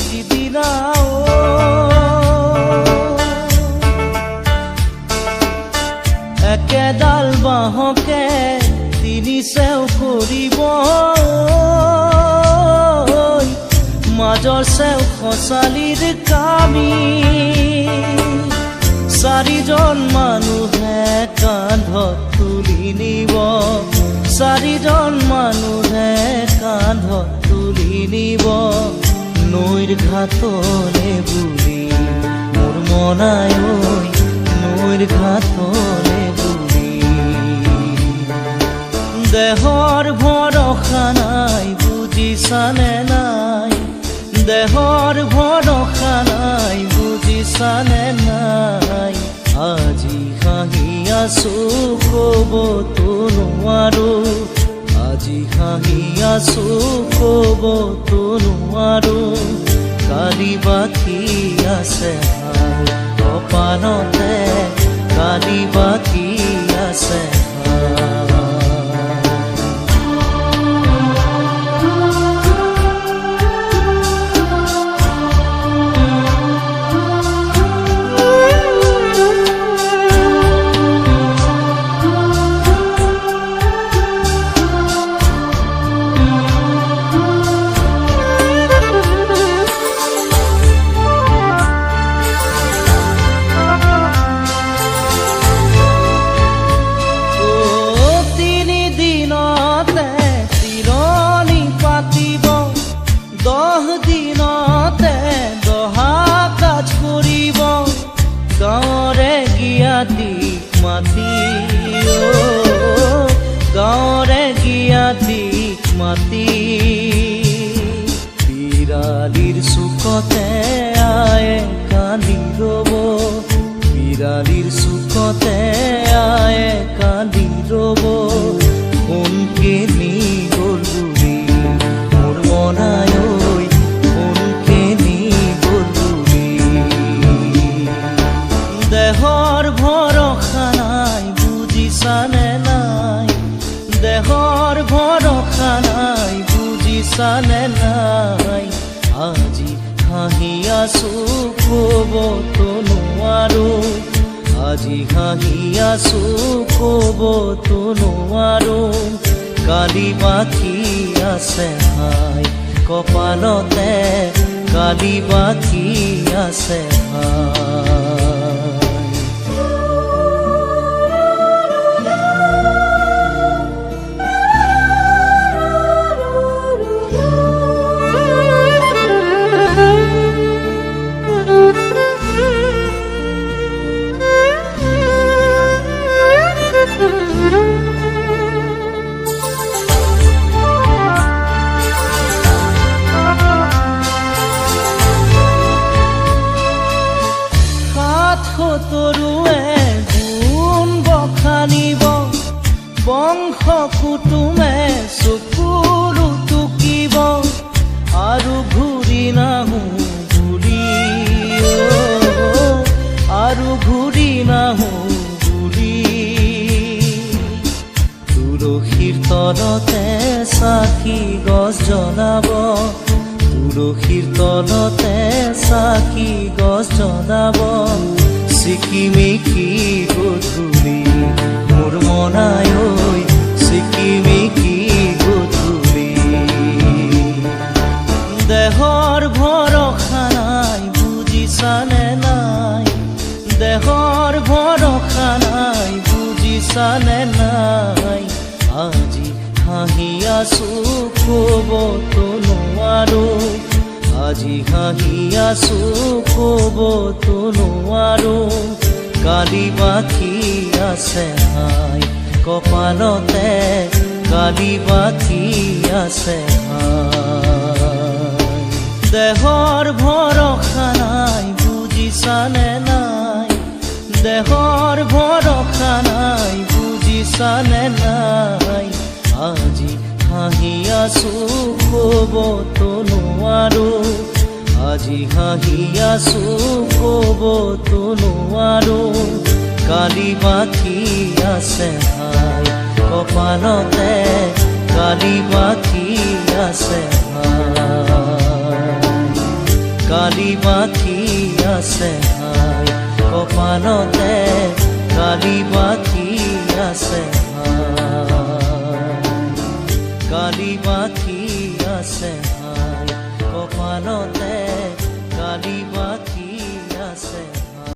যিদিনা একেডাল বাঁহকে তিনি চেও কৰিব মাজৰ চেও খচালিৰ কামি চাৰিজন মানুহে কান্ধত তুলি নিব চাৰিজন মানুহে কান্ধত তুলি নিব নৈৰ ঘাটলে বুলি মোৰ মনাই নৈৰ ঘাটলে বুলি দেহৰ ভৰসা নাই বুজিছানে নাই দেহৰ ভৰসা নাই বুজিছানে নাই আজি হাঁহি আছো ক'বতো নোৱাৰো আজি হাঁহি আছো ক'বতো নোৱাৰো কালি বাকী আছে কপালতে কালি বাকী আছে গাঁৱৰে গিয়াতিক মাতি বিৰালিৰ চুকতে আয়ে কান্দি ৰ'ব বিৰালিৰ চুকতে আয়ে কান্দি ৰ'ব কোনকে নি গ'ল বুলি মোৰ মনাই কোনকে নি গ'ল বুলি দেহৰ ভৰসা নাই বুজিছানে নাই দেহৰ ভৰসা নাই বুজিছানে নাই আজি হাঁহি আছো ক'বতো নোৱাৰো আজি হাঁহি আছো ক'বতো নোৱাৰো কালি বাকী আছে হাই কপালতে কালি বাকী আছে হাই তৰুৱে গুণ বখানিব বংশ কুটুমে চকুৰু টুকিব আৰু ঘূৰি নাহো বুলি আৰু ঘূৰি নাহো বুলি তুলসীৰ তলতে চাকি গছ জ্বলাব তুলসীৰ তলতে চাকি গছ জ্বলাব চিকিমিকি গধূলি মোৰ মনাই চিকিমিকি গধূলি দেহৰ ভৰসা নাই বুজিছানে নাই দেহৰ ভৰসা নাই বুজিছানে নাই আজি হাঁহি আছো ক'বতো নোৱাৰো আজি হাঁহি আছো ক'বতো নোৱাৰো কালি বাকী আছে হাই কপালতে কালি বাকী আছে হাই দেহৰ ভৰসা নাই বুজিছানে নাই দেহৰ ভৰসা নাই বুজিছানে নাই আজি হাঁহি আছো ক'বতো নোৱাৰো আজি হাঁহি আছো ক'বতো নোৱাৰো কালি বাকী আছে হাই কপালতে কালি বাকী আছে হাই কালি পাখি আছে হাই কপালতে কালি পাখি আছে হাই কালি পাখি আছে হাই কপালতে কালি পাখি